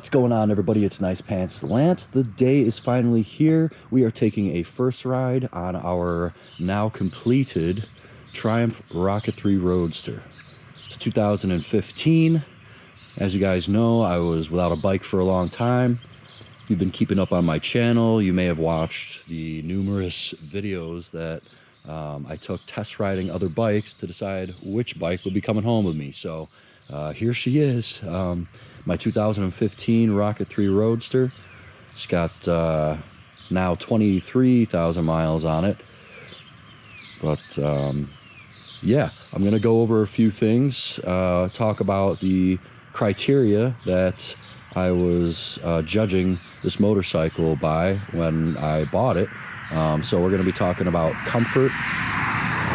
What's going on, everybody? It's Nice Pants Lance. The day is finally here. We are taking a first ride on our now completed Triumph Rocket 3 Roadster. It's 2015. As you guys know, I was without a bike for a long time. If you've been keeping up on my channel, you may have watched the numerous videos that I took test riding other bikes to decide which bike would be coming home with me. So here she is. My 2015 Rocket 3 Roadster. It's got now 23,000 miles on it. But yeah, I'm gonna go over a few things, talk about the criteria that I was judging this motorcycle by when I bought it. So we're gonna be talking about comfort,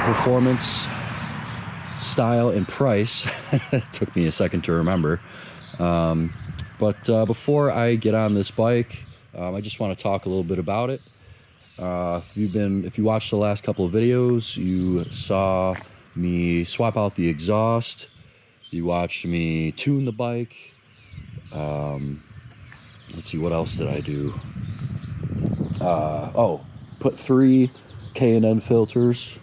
performance, style, and price. It took me a second to remember. But before I get on this bike, I just want to talk a little bit about it. If you watched the last couple of videos, you saw me swap out the exhaust. You watched me tune the bike. Let's see, what else did I do? Oh, put 3 K&N filters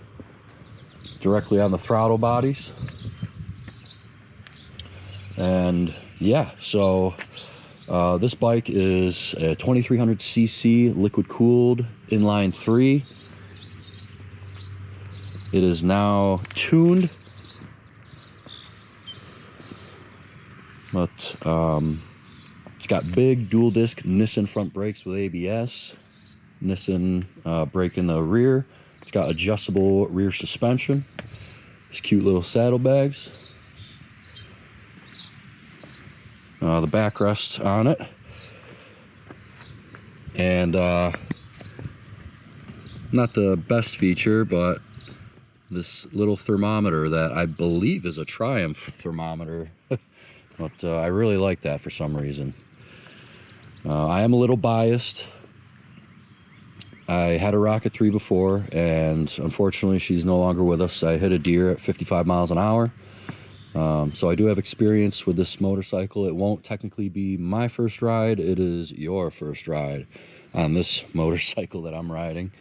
directly on the throttle bodies. And yeah, so this bike is a 2300cc liquid cooled inline 3. It is now tuned, but it's got big dual disc Nissan front brakes with ABS, Nissan brake in the rear. It's got adjustable rear suspension, these cute little saddlebags. The backrest on it, and not the best feature, but this little thermometer that I believe is a Triumph thermometer. But I really like that for some reason. I am a little biased. I had a Rocket 3 before, and unfortunately she's no longer with us. I hit a deer at 55 miles an hour. So I do have experience with this motorcycle. It won't technically be my first ride. It is your first ride on this motorcycle that I'm riding.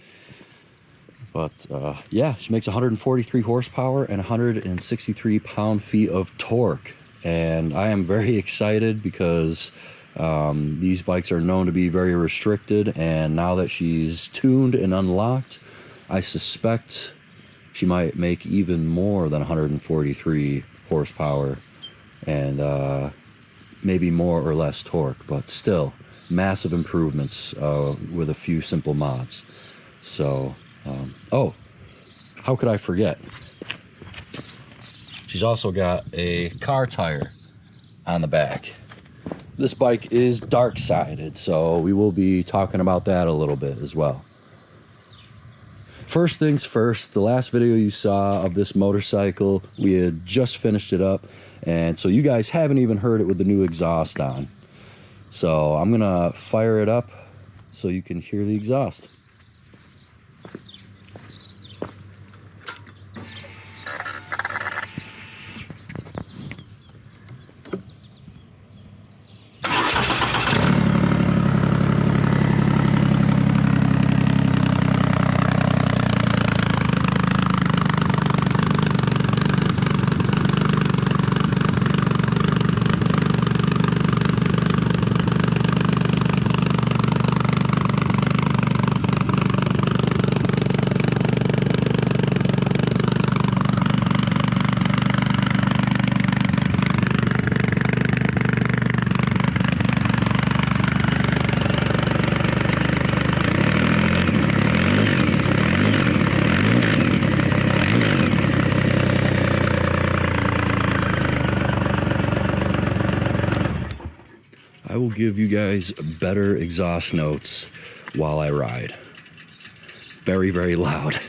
But yeah, she makes 143 horsepower and 163 pound-feet of torque. And I am very excited because these bikes are known to be very restricted. And now that she's tuned and unlocked, I suspect she might make even more than 143 horsepower and maybe more or less torque, but still massive improvements with a few simple mods. So oh, how could I forget, she's also got a car tire on the back. This bike is dark-sided, so we will be talking about that a little bit as well. First things first, the last video you saw of this motorcycle, we had just finished it up, and so you guys haven't even heard it with the new exhaust on. So I'm gonna fire it up so you can hear the exhaust. I will give you guys better exhaust notes while I ride. Very, very loud.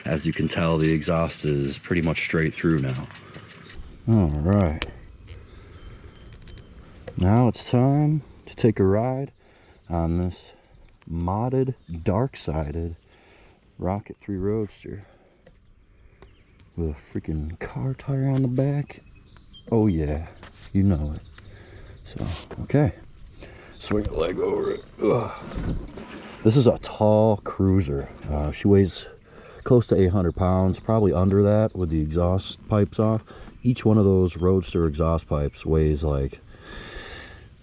As you can tell, the exhaust is pretty much straight through now. All right. Now it's time to take a ride on this modded, dark-sided Rocket 3 Roadster with a freaking car tire on the back. Oh yeah, you know it. So, okay. Swing a leg over it. Ugh. This is a tall cruiser. She weighs close to 800 pounds, probably under that with the exhaust pipes off. Each one of those Roadster exhaust pipes weighs like,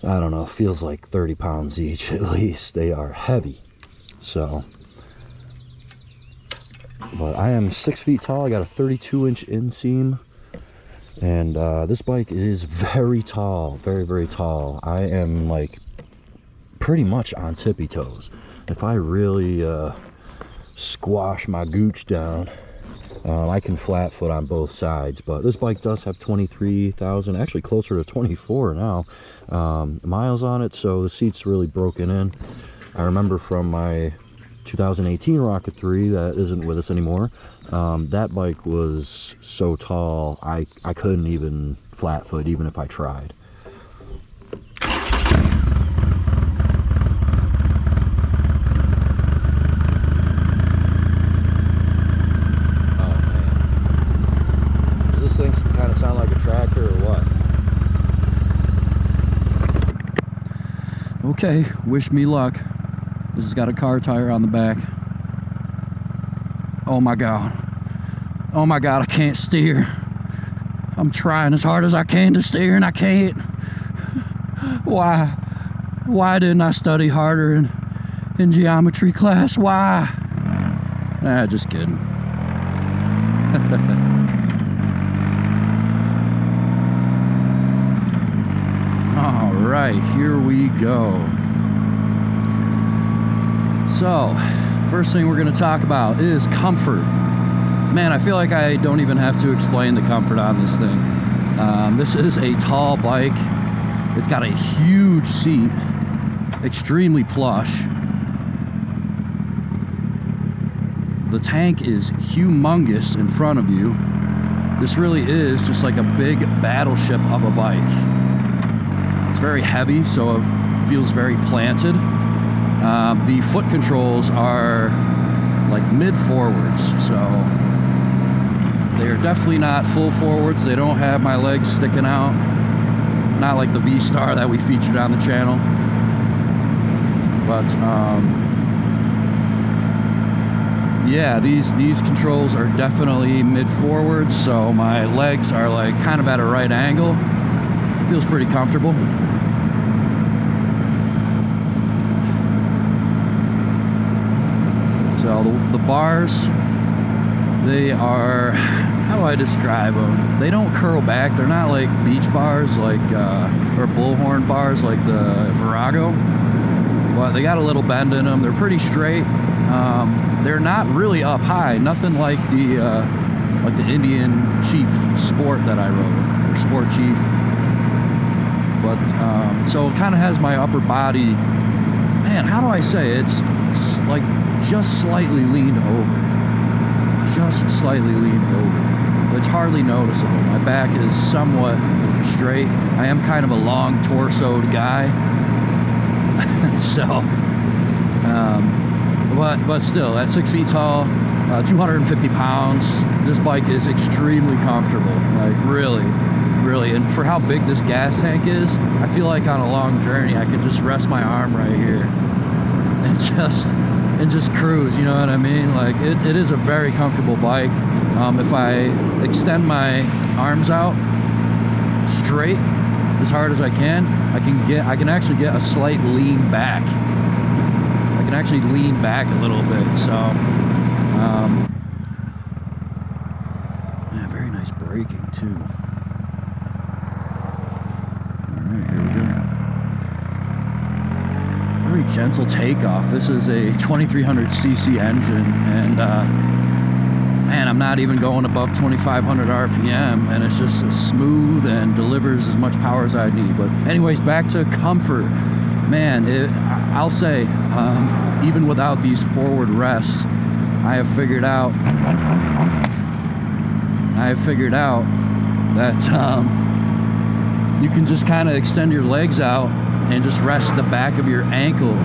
I don't know, feels like 30 pounds each at least. They are heavy. So, but I am 6 feet tall. I got a 32-inch inseam. And this bike is very tall, very, very tall. I am like pretty much on tippy toes. If I really squash my gooch down, I can flat foot on both sides. But this bike does have 23,000, actually closer to 24 now, miles on it, so the seat's really broken in. I remember from my 2018 Rocket 3 that isn't with us anymore, that bike was so tall I couldn't even flat foot even if I tried. Sound like a tractor or what? Okay, wish me luck. This has got a car tire on the back. Oh my god. Oh my god, I can't steer. I'm trying as hard as I can to steer and I can't. Why didn't I study harder in geometry class? Why? Nah, just kidding. Alright, here we go. So, first thing we're going to talk about is comfort. Man, I feel like I don't even have to explain the comfort on this thing. This is a tall bike. It's got a huge seat, extremely plush. The tank is humongous in front of you. This really is just like a big battleship of a bike. It's very heavy, so it feels very planted. The foot controls are like mid-forwards, so they are definitely not full forwards. They don't have my legs sticking out, not like the V-Star that we featured on the channel. But yeah, these controls are definitely mid-forwards, so my legs are like kind of at a right angle. Feels pretty comfortable. So the bars, they are, how do I describe them? They don't curl back. They're not like beach bars like or bullhorn bars like the Virago, but they got a little bend in them. They're pretty straight. They're not really up high. Nothing like the Indian Chief Sport that I rode, or Sport Chief. But so it kind of has my upper body, man, how do I say it? It's like just slightly leaned over, just slightly leaned over. It's hardly noticeable. My back is somewhat straight. I am kind of a long torsoed guy. So but still, at 6 feet tall, 250 pounds, this bike is extremely comfortable, like really. And for how big this gas tank is, I feel like on a long journey I could just rest my arm right here and just cruise, you know what I mean? Like it is a very comfortable bike. If I extend my arms out straight as hard as I can actually get a slight lean back. I can actually lean back a little bit. So yeah, very nice braking too. Very gentle takeoff. This is a 2300cc engine, and man, I'm not even going above 2500 RPM, and it's just smooth and delivers as much power as I need. But anyways, back to comfort. Man, I'll say, even without these forward rests, I have figured out that you can just kind of extend your legs out and just rest the back of your ankle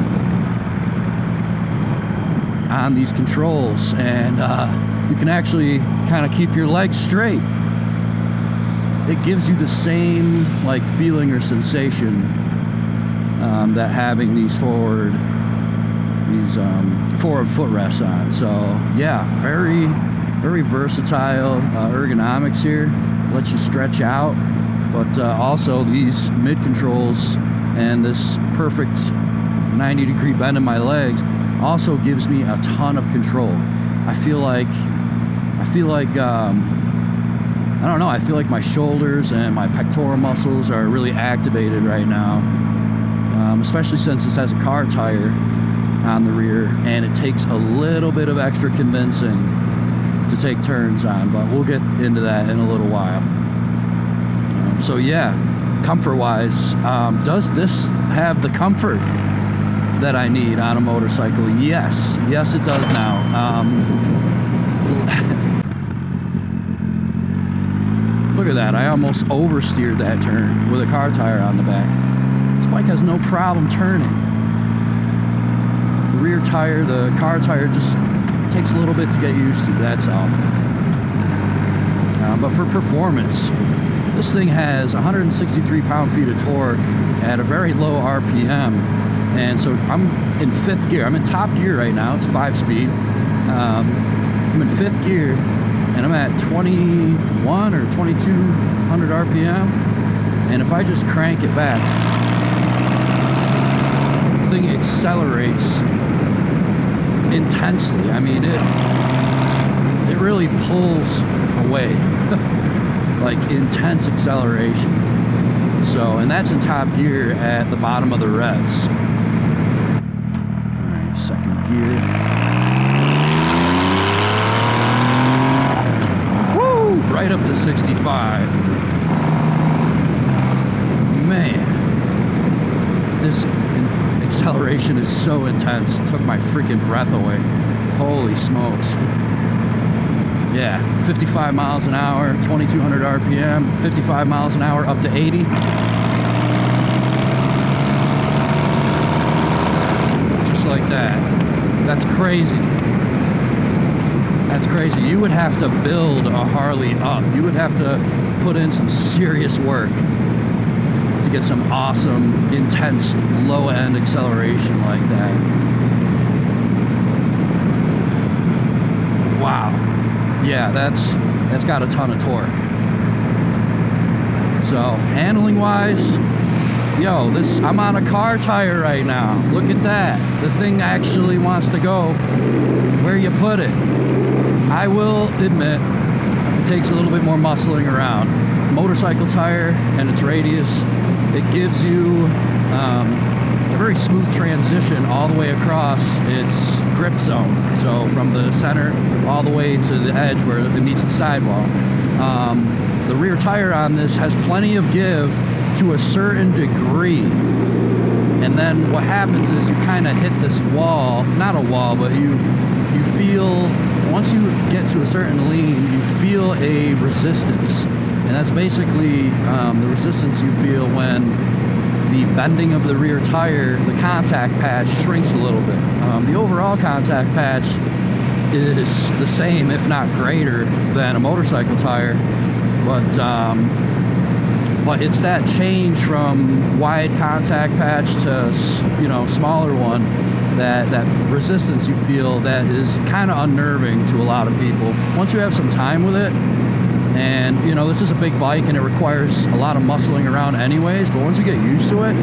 on these controls, and you can actually kind of keep your legs straight. It gives you the same like feeling or sensation that having these forward footrests on. So yeah, very, very versatile ergonomics here. Lets you stretch out, but also these mid controls and this perfect 90-degree bend in my legs also gives me a ton of control. I feel like I don't know, I feel like my shoulders and my pectoral muscles are really activated right now, especially since this has a car tire on the rear, and it takes a little bit of extra convincing to take turns on, but we'll get into that in a little while. So yeah, comfort wise, does this have the comfort that I need on a motorcycle? Yes it does now. Look at that, I almost oversteered that turn with a car tire on the back. This bike has no problem turning. The rear tire, the car tire, just takes a little bit to get used to, that's all. But for performance, this thing has 163 pound-feet of torque at a very low RPM. And so I'm in 5th gear. I'm in top gear right now. It's 5-speed. I'm in 5th gear, and I'm at 21 or 2200 RPM. And if I just crank it back, the thing accelerates intensely. I mean, it really pulls away, like intense acceleration. So, and that's in top gear at the bottom of the revs. All right, 2nd gear. Woo! Right up to 65. Man, this acceleration is so intense. It took my freaking breath away. Holy smokes. Yeah, 55 miles an hour, 2200 RPM, 55 miles an hour up to 80. Just like that. That's crazy. That's crazy. You would have to build a Harley up. You would have to put in some serious work to get some awesome, intense, low-end acceleration like that. Wow. Yeah, that's got a ton of torque. So handling wise, yo, I'm on a car tire right now. Look at that. The thing actually wants to go where you put it. I will admit, it takes a little bit more muscling around. Motorcycle tire and its radius, it gives you a very smooth transition all the way across its grip zone. So from the center all the way to the edge where it meets the sidewall. The rear tire on this has plenty of give to a certain degree. And then what happens is you kind of hit this wall, not a wall, but you feel, once you get to a certain lean, you feel a resistance. And that's basically the resistance you feel when the bending of the rear tire, the contact patch shrinks a little bit. The overall contact patch is the same, if not greater, than a motorcycle tire, but it's that change from wide contact patch to, smaller one, that resistance you feel that is kind of unnerving to a lot of people. Once you have some time with it, and this is a big bike and it requires a lot of muscling around anyways, but once you get used to it,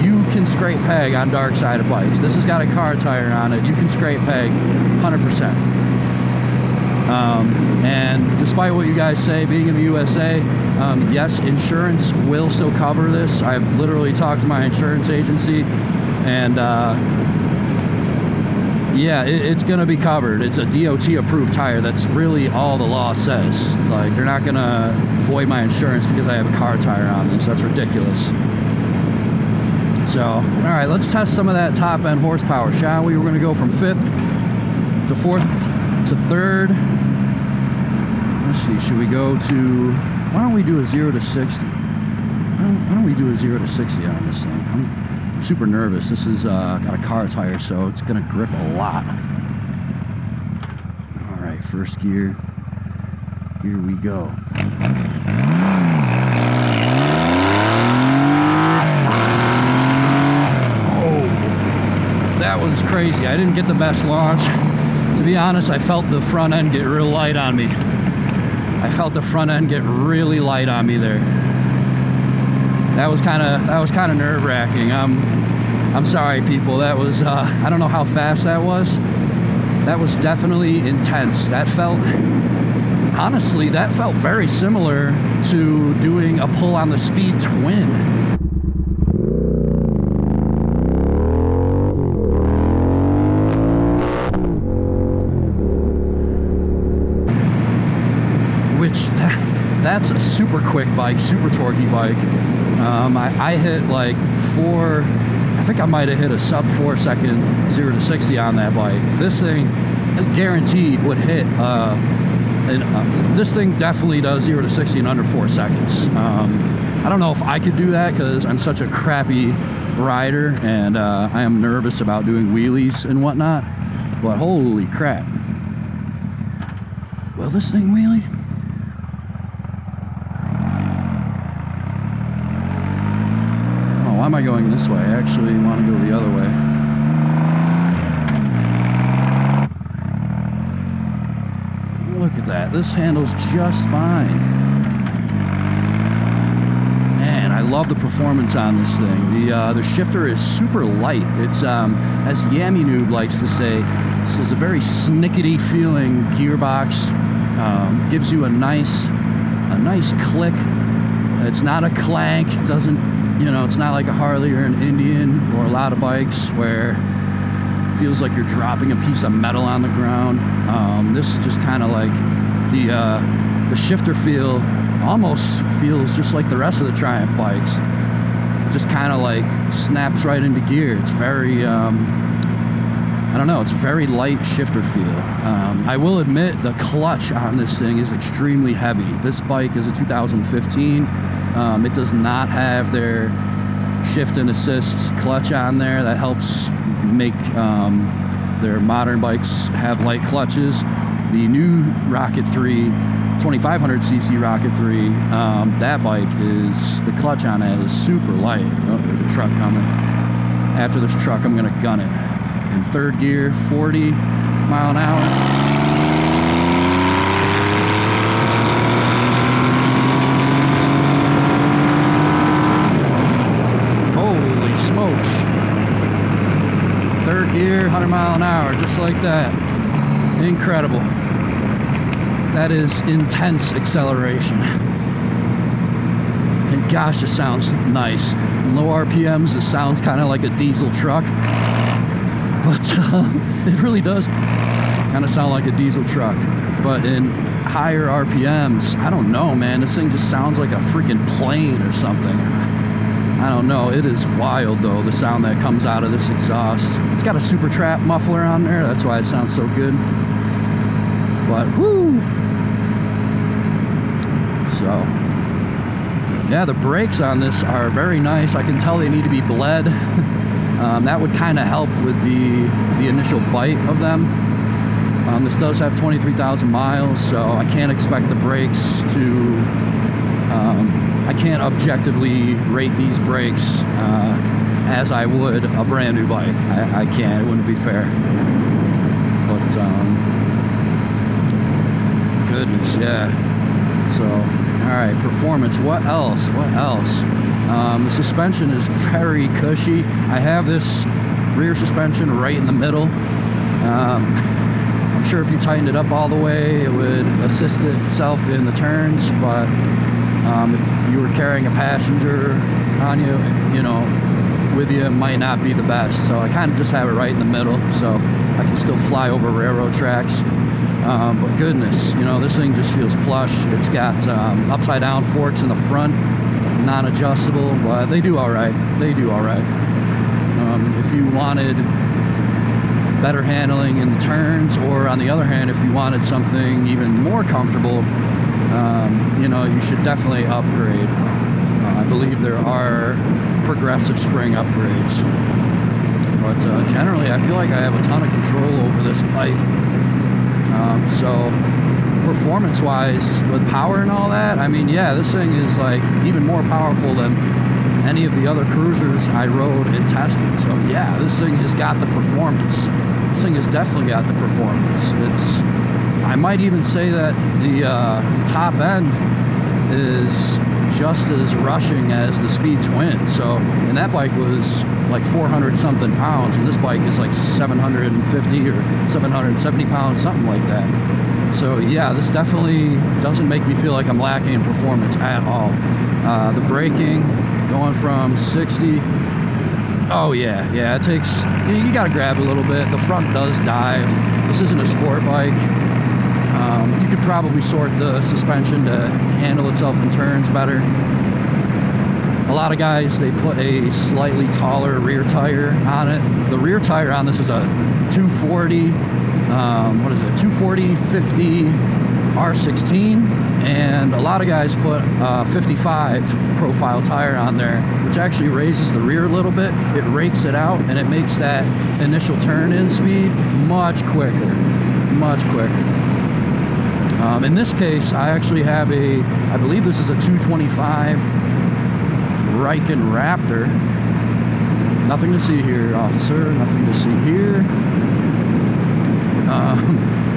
you can scrape peg on Darkside of bikes. This has got a car tire on it. You can scrape peg 100%. And despite what you guys say, being in the USA, yes, insurance will still cover this. I've literally talked to my insurance agency, and yeah, it's going to be covered. It's a DOT approved tire. That's really all the law says. Like, they're not going to void my insurance because I have a car tire on this. That's ridiculous. So, all right, let's test some of that top end horsepower, shall we? We're going to go from 5th to 4th to 3rd. Let's see, should we go to, why don't we do a 0 to 60? Why don't we do a 0 to 60 on this thing? I'm super nervous. This is got a car tire, so it's gonna grip a lot. All right, 1st gear. Here we go. crazy. I didn't get the best launch. To be honest, I felt the front end get real light on me. I felt the front end get really light on me there. That was kind of nerve-wracking. I'm sorry, people. That was I don't know how fast that was. That was definitely intense. That felt, honestly, that felt very similar to doing a pull on the Speed Twin. Which, that's a super quick bike, super torquey bike. I hit like I think I might have hit a sub 4 second 0 to 60 on that bike. This thing guaranteed would hit, this thing definitely does 0 to 60 in under 4 seconds. I don't know if I could do that because I'm such a crappy rider and I am nervous about doing wheelies and whatnot, but holy crap. Will this thing wheelie? Why am I going this way? I actually want to go the other way. Look at that. This handles just fine. Man, I love the performance on this thing. The shifter is super light. It's, as Yammy Noob likes to say, this is a very snickety feeling gearbox. Gives you a nice click. It's not a clank. It doesn't, you know, it's not like a Harley or an Indian or a lot of bikes where it feels like you're dropping a piece of metal on the ground. This just kind of like the shifter feel almost feels just like the rest of the Triumph bikes. Just kind of like snaps right into gear. It's very, I don't know, it's a very light shifter feel. I will admit the clutch on this thing is extremely heavy. This bike is a 2015. It does not have their shift and assist clutch on there. That helps make their modern bikes have light clutches. The new Rocket 3, 2500cc Rocket 3, that bike is, the clutch on it is super light. Oh, there's a truck coming. After this truck, I'm gonna gun it. In third gear, 40 mile an hour. Gear, 100 mile an hour, just like that. Incredible. That is intense acceleration. And gosh, it sounds nice. In low RPMs, it sounds kind of like a diesel truck, but it really does kind of sound like a diesel truck. But in higher RPMs, I don't know, man. This thing just sounds like a freaking plane or something. I don't know, it is wild though, the sound that comes out of this exhaust. It's got a super trap muffler on there, that's why it sounds so good. But whoo! So, yeah, the brakes on this are very nice. I can tell they need to be bled. That would kind of help with the initial bite of them. This does have 23,000 miles, so I can't expect the brakes to... I can't objectively rate these brakes as I would a brand new bike. I can't, it wouldn't be fair. But, goodness, yeah. So, alright, performance, what else? The suspension is very cushy. I have this rear suspension right in the middle. I'm sure if you tightened it up all the way, it would assist itself in the turns, but if you were carrying a passenger on you, you know, with you, it might not be the best. So I kind of just have it right in the middle, so I can still fly over railroad tracks. But goodness, you know, this thing just feels plush. It's got upside down forks in the front, non-adjustable, but they do all right. They do all right. If you wanted better handling in the turns, or on the other hand, if you wanted something even more comfortable, you know, you should definitely upgrade. I believe there are progressive spring upgrades, but generally I feel like I have a ton of control over this bike. So performance wise with power and all that, I mean, yeah, this thing is like even more powerful than any of the other cruisers I rode and tested. So yeah, this thing has got the performance. This thing has definitely got the performance. I might even say that the top end is just as rushing as the Speed Twin. So, and that bike was like 400 something pounds, and this bike is like 750 or 770 pounds, something like that. So yeah, this definitely doesn't make me feel like I'm lacking in performance at all. The braking, going from 60, oh yeah, it takes, you gotta grab a little bit. The front does dive. This isn't a sport bike. You could probably sort the suspension to handle itself in turns better. A lot of guys, they put a slightly taller rear tire on it. The rear tire on this is a 240, what is it, 240/50 R16, and a lot of guys put 55 profile tire on there, which actually raises the rear a little bit. It rakes it out, and it makes that initial turn-in speed much quicker, much quicker. In this case, I actually have I believe this is a 225 Riken Raptor. Nothing to see here, officer, nothing to see here.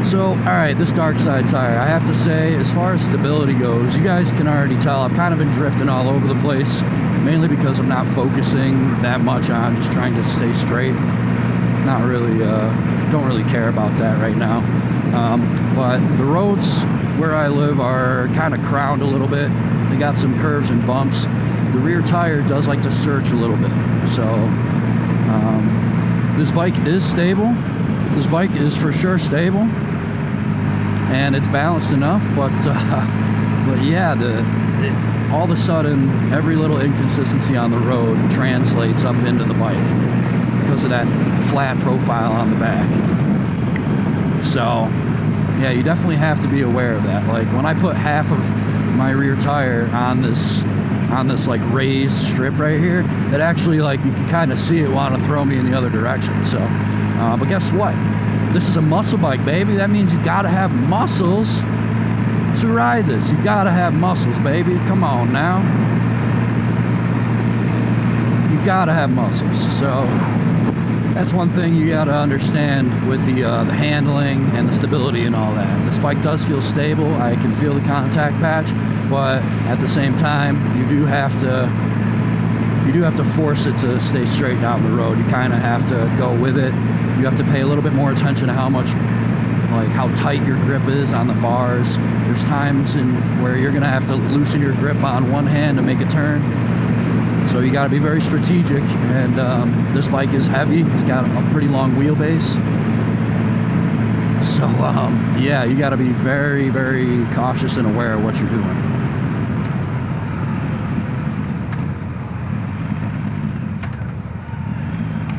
So, alright, this Darkside tire, I have to say, as far as stability goes, you guys can already tell I've kind of been drifting all over the place, mainly because I'm not focusing that much on just trying to stay straight. Not really, don't really care about that right now. But the roads where I live are kind of crowned a little bit. They got some curves and bumps. The rear tire does like to surge a little bit. So this bike is stable. This bike is for sure stable, and it's balanced enough. But yeah, all of a sudden, every little inconsistency on the road translates up into the bike because of that flat profile on the back. So yeah, you definitely have to be aware of that. Like when I put half of my rear tire on this like raised strip right here, it actually, like, you can kind of see it want to throw me in the other direction. So but guess what, this is a muscle bike, baby. That means you gotta have muscles to ride this. You gotta have muscles, baby. Come on now, you gotta have muscles. So that's one thing you gotta understand with the handling and the stability and all that. This bike does feel stable. I can feel the contact patch, but at the same time, you do have to force it to stay straight down the road. You kind of have to go with it. You have to pay a little bit more attention to how tight your grip is on the bars. There's times where you're gonna have to loosen your grip on one hand to make a turn. So you got to be very strategic, and this bike is heavy. It's got a pretty long wheelbase. So yeah, you got to be very, very cautious and aware of what you're doing.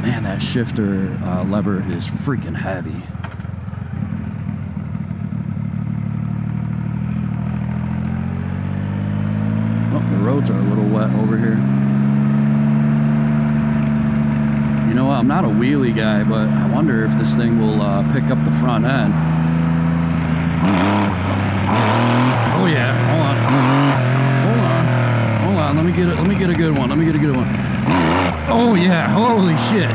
Man, that shifter lever is freaking heavy. Oh, the roads are a little wet over here. You know what, I'm not a wheelie guy, but I wonder if this thing will pick up the front end. Oh yeah, hold on, let me get a good one. Oh yeah, holy shit.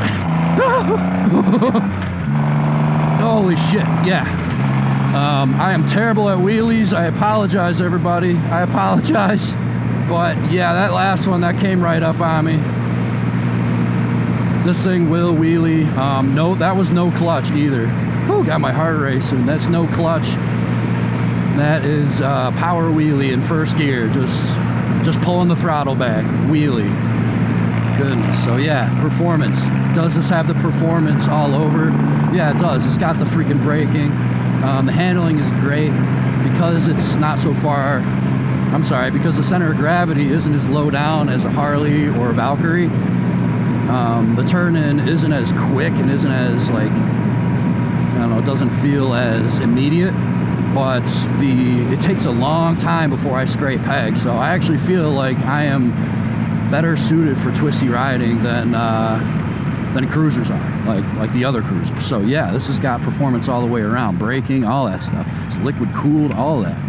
Holy shit, yeah. I am terrible at wheelies. I apologize, everybody. I apologize. But yeah, that last one, that came right up on me. This thing will wheelie. No, that was no clutch either. Oh, got my heart racing. That's no clutch. That is power wheelie in first gear. Just pulling the throttle back. Wheelie. Goodness. So yeah, performance. Does this have the performance all over? Yeah, it does. It's got the freaking braking. The handling is great because it's not so far. I'm sorry, because the center of gravity isn't as low down as a Harley or a Valkyrie. The turn-in isn't as quick and isn't as, like, I don't know, it doesn't feel as immediate, but it takes a long time before I scrape pegs. So I actually feel like I am better suited for twisty riding than cruisers are, like the other cruisers. So yeah, this has got performance all the way around, braking, all that stuff. It's liquid cooled, all that.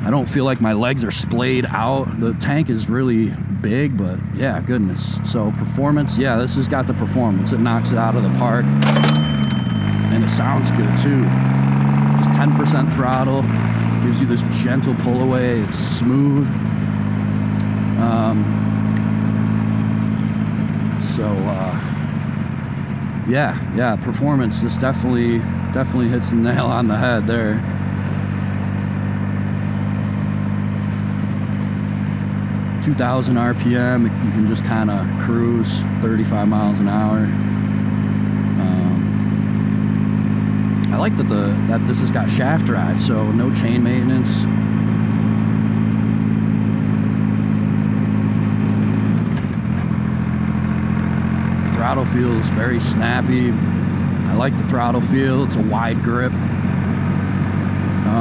I don't feel like my legs are splayed out. The tank is really big, but yeah, goodness. So performance, yeah, this has got the performance. It knocks it out of the park, and it sounds good too. Just 10% throttle, gives you this gentle pull away. It's smooth. Yeah, performance. This definitely hits the nail on the head there. (2,000 RPM). You can just kind of cruise 35 miles an hour. I like that this has got shaft drive, so no chain maintenance. Throttle feels very snappy. I like the throttle feel. It's a wide grip.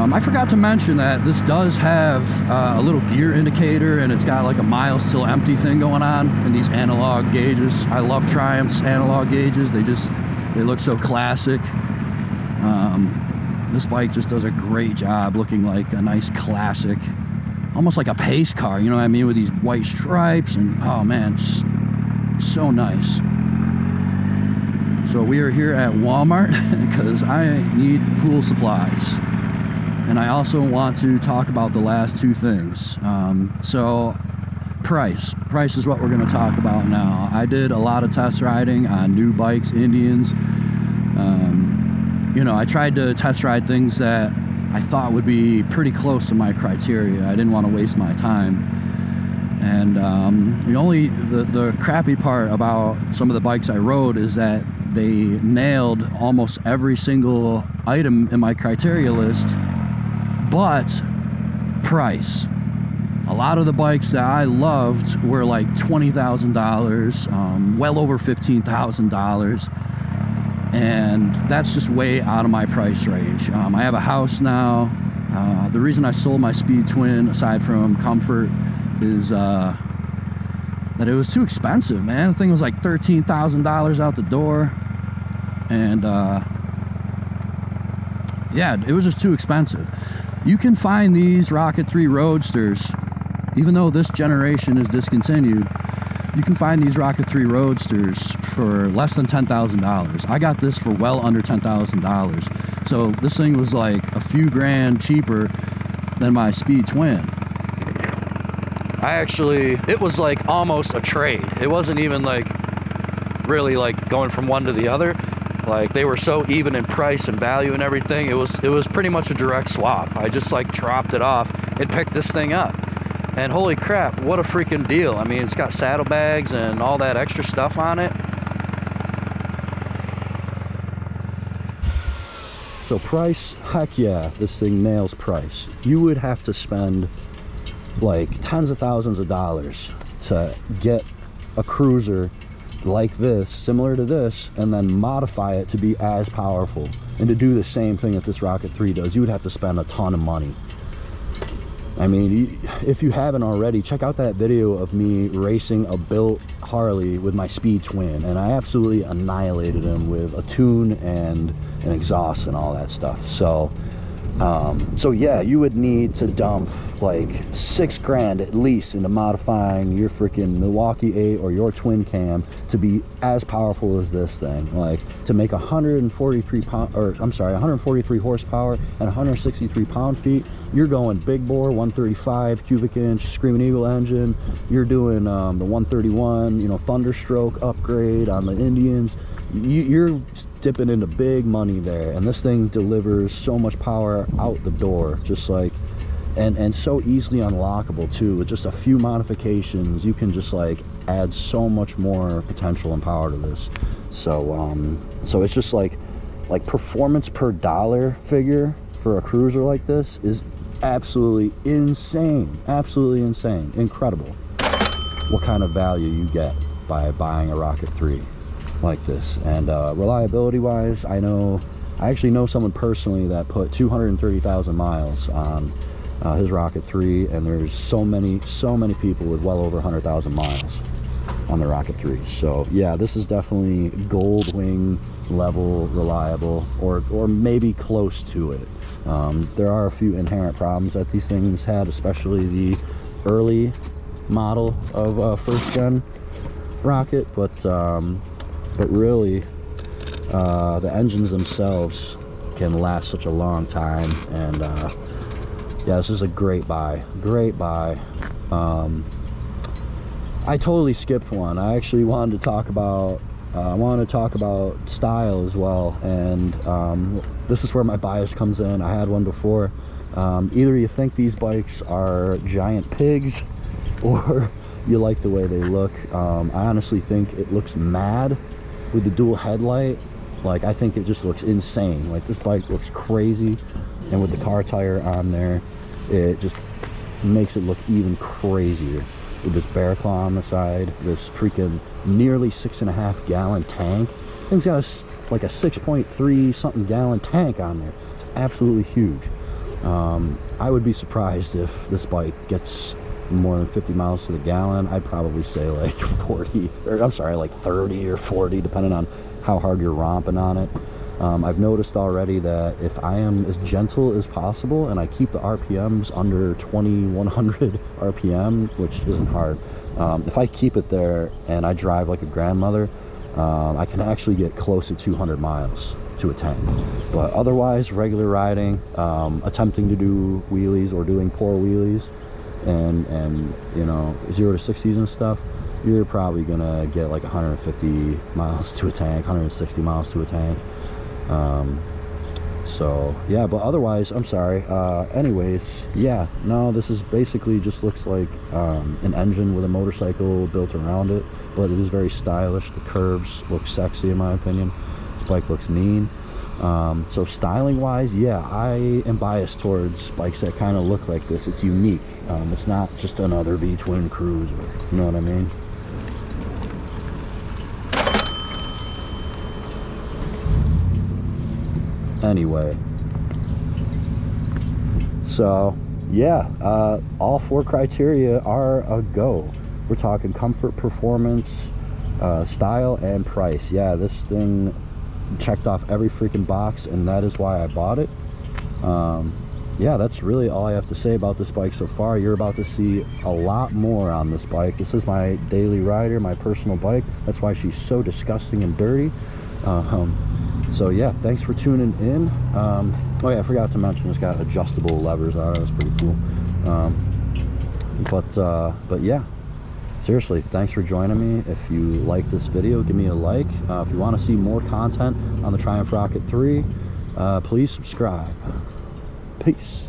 I forgot to mention that this does have a little gear indicator, and it's got like a miles till empty thing going on in these analog gauges. I love Triumph's analog gauges. They look so classic. This bike just does a great job looking like a nice classic, almost like a pace car, you know what I mean, with these white stripes, and oh man, just so nice. So we are here at Walmart because I need pool supplies. And I also want to talk about the last two things. So price is what we're going to talk about now. I did a lot of test riding on new bikes, Indians. You know, I tried to test ride things that I thought would be pretty close to my criteria. I didn't want to waste my time. And the crappy part about some of the bikes I rode is that they nailed almost every single item in my criteria list, but price. A lot of the bikes that I loved were like $20,000, well over $15,000, and that's just way out of my price range. I have a house now. The reason I sold my Speed Twin, aside from comfort, is that it was too expensive, man. The thing was like $13,000 out the door, and yeah, it was just too expensive. You can find these Rocket 3 Roadsters, even though this generation is discontinued, you can find these Rocket 3 Roadsters for less than $10,000. I got this for well under $10,000. So this thing was like a few grand cheaper than my Speed Twin. It was like almost a trade. It wasn't even like really like going from one to the other. Like, they were so even in price and value and everything. It was pretty much a direct swap. I just like dropped it off and picked this thing up. And holy crap, what a freaking deal. I mean, it's got saddlebags and all that extra stuff on it. So price, heck yeah, this thing nails price. You would have to spend like tens of thousands of dollars to get a cruiser like this, similar to this, and then modify it to be as powerful and to do the same thing that this Rocket 3 does. You would have to spend a ton of money. I mean, if you haven't already, check out that video of me racing a built Harley with my Speed Twin, and I absolutely annihilated him with a tune and an exhaust and all that stuff. So yeah, you would need to dump like $6 grand at least into modifying your freaking Milwaukee 8 or your twin cam to be as powerful as this thing. Like, to make 143 horsepower and 163 pound-feet, you're going big bore 135 cubic inch Screaming Eagle engine. You're doing the 131, you know, Thunderstroke upgrade on the Indians. You're dipping into big money there, and this thing delivers so much power out the door, just like, and so easily unlockable too. With just a few modifications, you can just like add so much more potential and power to this. So it's just like performance per dollar figure for a cruiser like this is absolutely insane, incredible. What kind of value you get by buying a Rocket 3 like this. And reliability wise, I actually know someone personally that put 230,000 miles on his Rocket 3, and there's so many people with well over 100,000 miles on the Rocket 3. So yeah, this is definitely gold wing level reliable, or maybe close to it. There are a few inherent problems that these things had, especially the early model of first gen rocket, but really the engines themselves can last such a long time. And yeah, this is a great buy. I totally skipped one. I actually wanted to talk about style as well, and this is where my bias comes in. I had one before. Either you think these bikes are giant pigs, or you like the way they look. I honestly think it looks mad with the dual headlight. Like, I think it just looks insane. Like, this bike looks crazy, and with the car tire on there, it just makes it look even crazier. With this bear claw on the side, this freaking nearly 6.5 gallon tank. Thing's got like a 6.3 something gallon tank on there. It's absolutely huge. I would be surprised if this bike gets more than 50 miles to the gallon. I'd probably say like 40, or I'm sorry, like 30 or 40, depending on how hard you're romping on it. I've noticed already that if I am as gentle as possible and I keep the RPMs under 2100 RPM, which isn't hard, if I keep it there and I drive like a grandmother, I can actually get close to 200 miles to a tank. But otherwise, regular riding, attempting to do wheelies or doing poor wheelies, and you know, 0 to 60s and stuff, you're probably gonna get like 150 miles to a tank, 160 miles to a tank. So yeah, but otherwise, I'm sorry. Anyways, yeah, no, this is basically just looks like an engine with a motorcycle built around it, but it is very stylish. The curves look sexy in my opinion. This bike looks mean. So styling wise, yeah, I am biased towards bikes that kind of look like this. It's unique. It's not just another V-twin cruiser, you know what I mean? Anyway, so yeah, all 4 criteria are a go. We're talking comfort, performance, style, and price. Yeah, this thing checked off every freaking box, and that is why I bought it. Yeah, that's really all I have to say about this bike so far. You're about to see a lot more on this bike. This is my daily rider, my personal bike. That's why she's so disgusting and dirty. So yeah, thanks for tuning in. Oh yeah, I forgot to mention it's got adjustable levers on it. It's pretty cool. But yeah, seriously, thanks for joining me. If you like this video, give me a like. If you want to see more content on the Triumph Rocket 3, please subscribe. Peace.